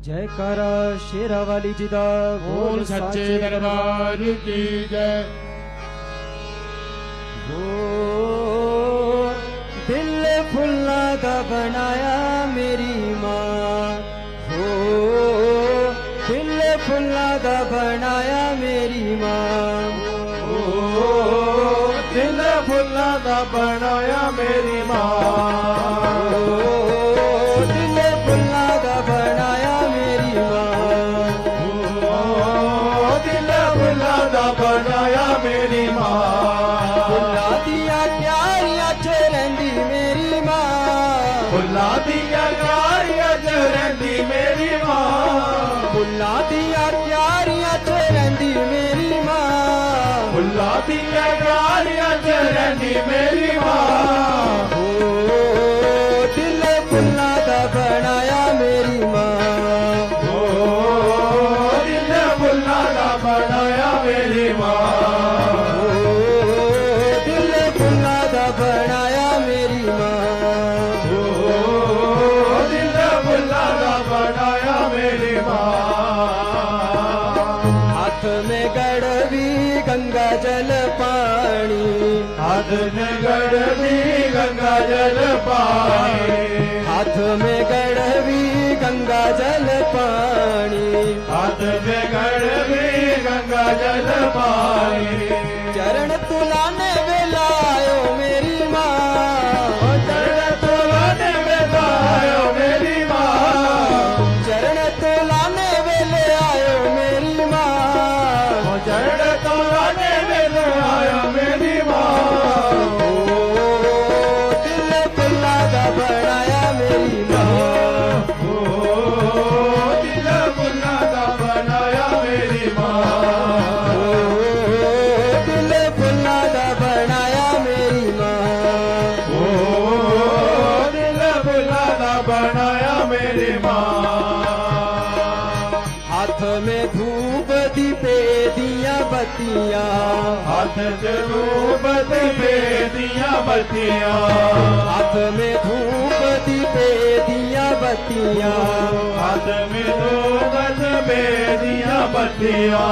जयकारा शेरा वाली जी दा बोल सच्चे दरबार की जय। वो दिल फुल्ला दा बनाया मेरी मां, हो दिल फुल्ला दा बनाया मेरी मां, ओ दिल फुल्ला दा बनाया मेरी मां, दिल फुल्ला दा बनाया मेरी मां, दिल फुल्ला दा बनाया मेरी मां। फुल्ला दिया क्यारियां च रहिंदी मेरी मां, फुल्ला दिया क्यारियां च रहिंदी मेरी मां, फुल्ला दिया क्यारियां च रहिंदी मेरी मां, फुल्ला दिया क्यारियां च रहिंदी मेरी मां। ओ दिल फुल्ला दा बनाया मेरी मां, ओ दिल फुल्ला दा बनाया मेरी मां, दिल फुल्ला दा बनाया मेरी मां, ओ दिल फुल्ला दा बनाया मेरी मां। हाथ में गड़वी गंगा जल पानी, हाथ में गड़वी गंगा जल पानी, हाथ में गड़वी गंगा जल पानी, हाथ में गड़वी गंगा जल पानी। चरण तुलाने वेलायो मेरी मां, चरण तुलाने वेला आयो मेरी मां, चरण तुलाने वेले आयो मेरी मां, चरण तुलाने वेला आयो मेरी मां। ओ दिल फुल्ला दा बनाया मेरी मां, ओ दिल फुल्ला दा बनाया मेरी मां, ओ दिल फुल्ला दा बनाया मेरी मां, ओ दिल फुल्ला दा बनाया मेरी मां। हाथ में धूप दीपे दिया बत्तियां, हाथ से धूप दीपे दिया बत्तियां, हाथ में धूप दीपे दिया बत्तियां, हाथ में धूप दीपे दिया बत्तियां।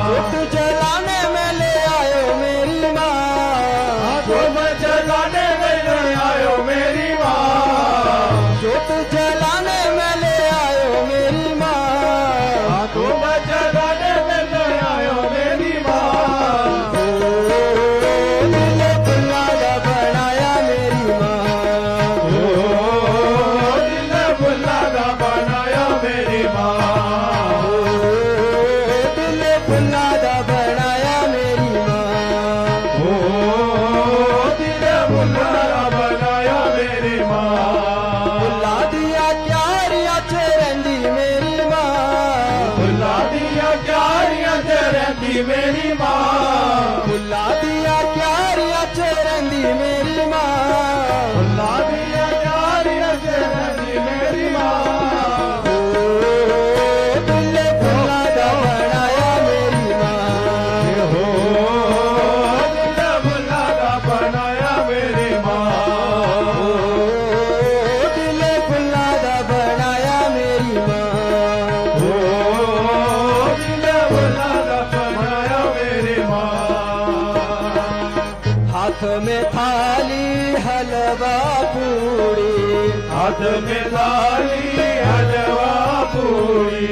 जोत जलाने में ले आयो मेरी मां, धूप जलाने में आयो मेरी मां, जोत जलाने में ले आयो मेरी मां, धूप जलाने में आयो मेरी मां। ओ दिल फुल्ला दा बनाया मेरी मां, ओ दिल फुल्ला दा बनाया मेरी मां, ओ दिल फुल्ला दा बनाया मेरी मां, ओ दिल फुल्ला दा बनाया मेरी मां। फुल्ला दिया क्यारियां च रहिंदी मेरी मां, फुल्ला दिया क्यारियां च रहिंदी मेरी मां, फुल्ला दिया क्यारियां च रहिंदी मेरी मां, फुल्ला दिया क्यारियां च रहिंदी मेरी मां। ओ दिल फुल्ला दा बनाया मेरी मां, हो दिल फुल्ला दा बनाया मेरी मां, ओ दिल फुल्ला दा बनाया मेरी मां, ओ दिल फुल्ला दा बनाया मेरी मां। हाथ में थाली हलवा पूड़ी, हाथ में थाली हलवा पूरी,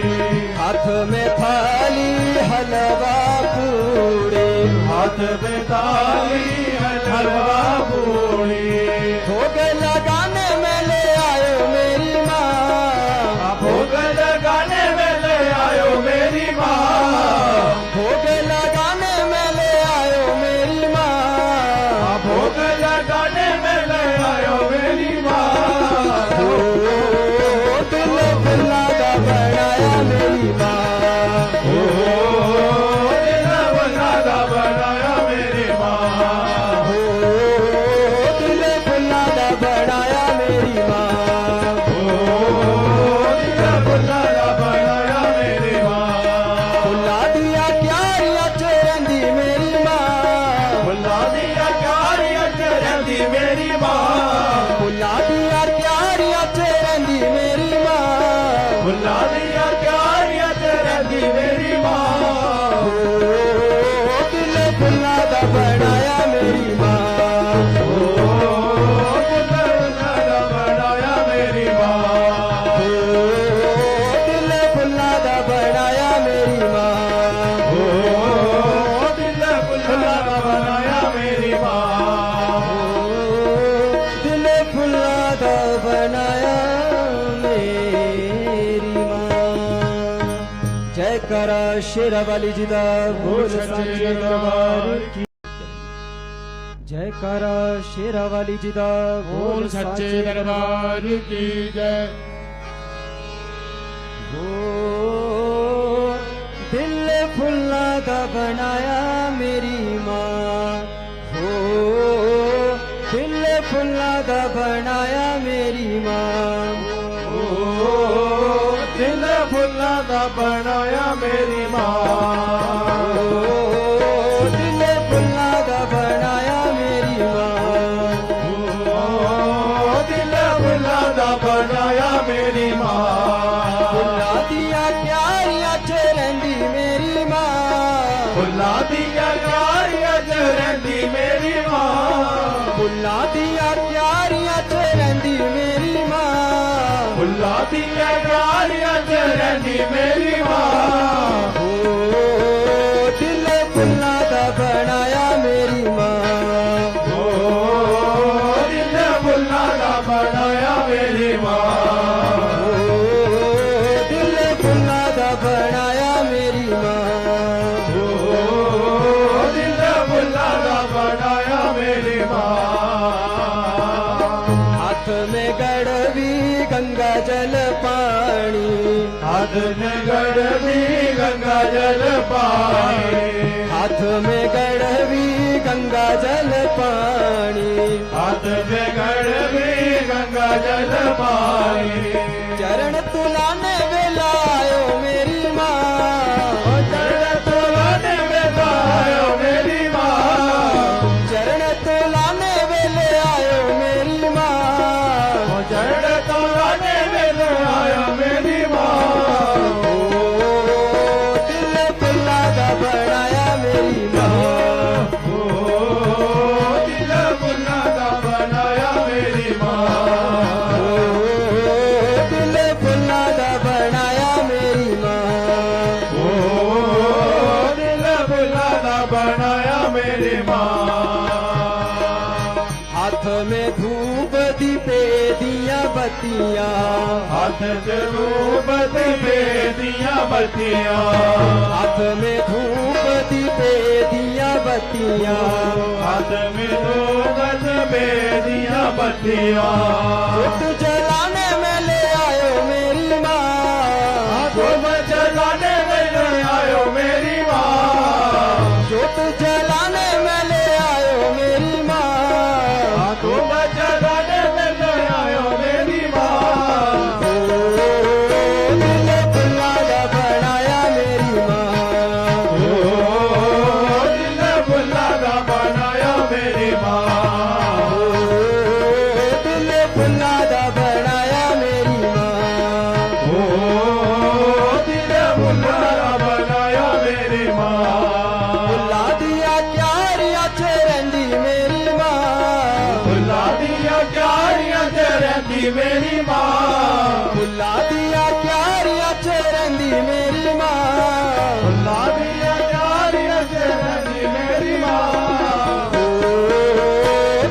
हाथ में थाली हलवा पूड़ी, हाथ में थाली हलवा पूरी। भोग लगाने में ले आयो मेरी मां, भोग लगाने में ले आयो मेरी मां, भोग लगाने में ले आयो मेरी मां, भोग लगाने में ले आयो मेरी मां। ओ दिल फुल्ला दा बनाया मेरी मां, ओ दिल फुल्ला दा बनाया मेरी मां, ओ दिल फुल्ला दा बनाया मेरी मां, ओ दिल फुल्ला दा बनाया मेरी मां। फुल्ला दिया क्यारियां च रहिंदी मेरी मां, फुल्ला दिया क्यारियां च रहिंदी मेरी मां, फुल्ला दिया क्यारियां च रहिंदी मेरी मां, फुल्ला दिया जयकारा शेरावाली जी दा बोल सच्चे दरबार की जयकारा शेरावाली जी दा बोल सच्चे दरबार की जय। वो दिल फुल्ला दा बनाया मेरी माँ, हो दिल फुल्ला दा बनाया मेरी माँ, दिल फुल्ला दा बनाया मेरी माँ, दिल फुल्ला दा बनाया मेरी माँ, दिल फुल्ला दा बनाया मेरी माँ, फुल्ला दिया प्यारियां च रहिंदी मेरी माँ, फुल्ला दिया प्यारियां च रहिंदी मेरी माँ, फुल्ला दिया प्यारियां च रहिंदी मेरी माँ, फुल्ला दिया प्यारियां च रहिंदी मेरी माँ, दिल फुल्ला दा बनाया मेरी माँ, दिल फुल्ला दा बनाया मेरी माँ, दिल फुल्ला दा बनाया मेरी माँ, दिल फुल्ला दा बनाया मेरी माँ, हाथ में गड़वी गंगा जल पानी, हाथ में गड़वी गंगा जल पानी, हाथ में गड़वी गंगा जल पानी, हाथ में गड़वी गंगा जल पानी, चरण तुलाने वेला आयो मेरी माँ, चरण तुलाने वेला आयो मेरी माँ, चरण तुलाने वेले आयो मेरी माँ, चरण तुलाने वेला आयो मेरी माँ, दिल फुल्ला दा बनाया मेरी माँ, दिल फुल्ला दा बनाया मेरी माँ, दिल फुल्ला दा बनाया मेरी माँ, दिल फुल्ला दा बनाया मेरी माँ, हाथ में धूप दीपे दिया बत्तियाँ, हाथ से धूप दीपे दिया बत्तियाँ, हाथ में धूप दीपे दिया बत्तियाँ, हाथ में धूप दीपे दिया बत्तियाँ, जोत जलाने में ले आयो मेरी माँ, धूप जलाने में ले आयो मेरी माँ, जोत जलाने में ले आयो मेरी माँ, धूप जलाने में ले आयो मेरी माँ, दिल फुल्ला दा बनाया मेरी माँ, दिल फुल्ला दा बनाया मेरी माँ, दिल फुल्ला दा बनाया मेरी माँ, दिल फुल्ला दा बनाया मेरी माँ, फुल्ला दिया क्यारियां च रहिंदी मेरी माँ, फुल्ला दिया क्यारियां च रहिंदी मेरी माँ, फुल्ला दिया क्यारियां च रहिंदी मेरी माँ, फुल्ला दिया क्यारियां च रहिंदी मेरी माँ,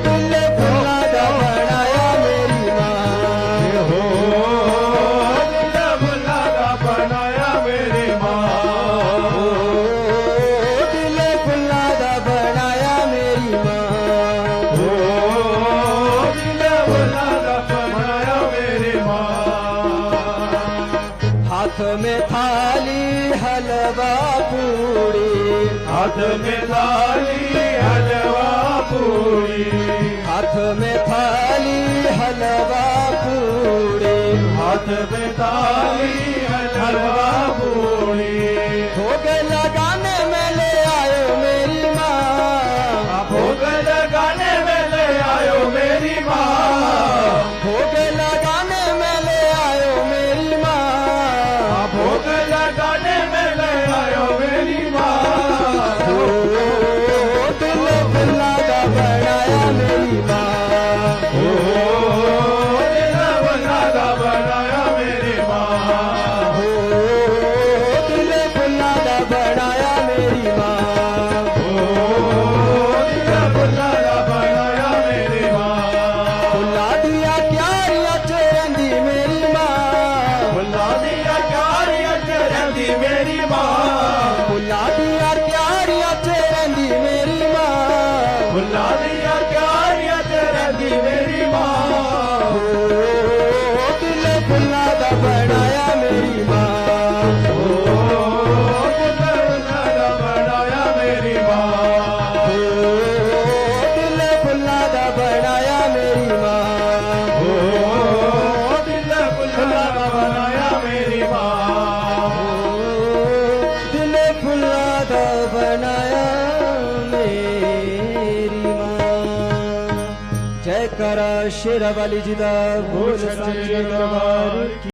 दिल फुल्ला दा बनाया मेरी माँ, दिल फुल्ला दा बनाया मेरी माँ, दिल फुल्ला दा बनाया मेरी माँ, दिल फुल्ला दा बनाया मेरी माँ, हाथ में थाली हलवा पूरी, हाथ में थाली हलवा पूरी, हाथ में थाली हलवा पूरी, हाथ में थाली हलवा पूरी, भोग लगाने में ले आयो मेरी माँ, भोग लगाने में ले आयो मेरी माँ, भोग लगाने में ले आयो मेरी माँ, भोग लगाने में ले आयो मेरी माँ, दिल फुल्ला दा बनाया मेरी माँ, दिल फुल्ला दा बनाया मेरी माँ, जयकारा शेरा वाली जी दा बोल सच्चे सच्चे दरबार दरबार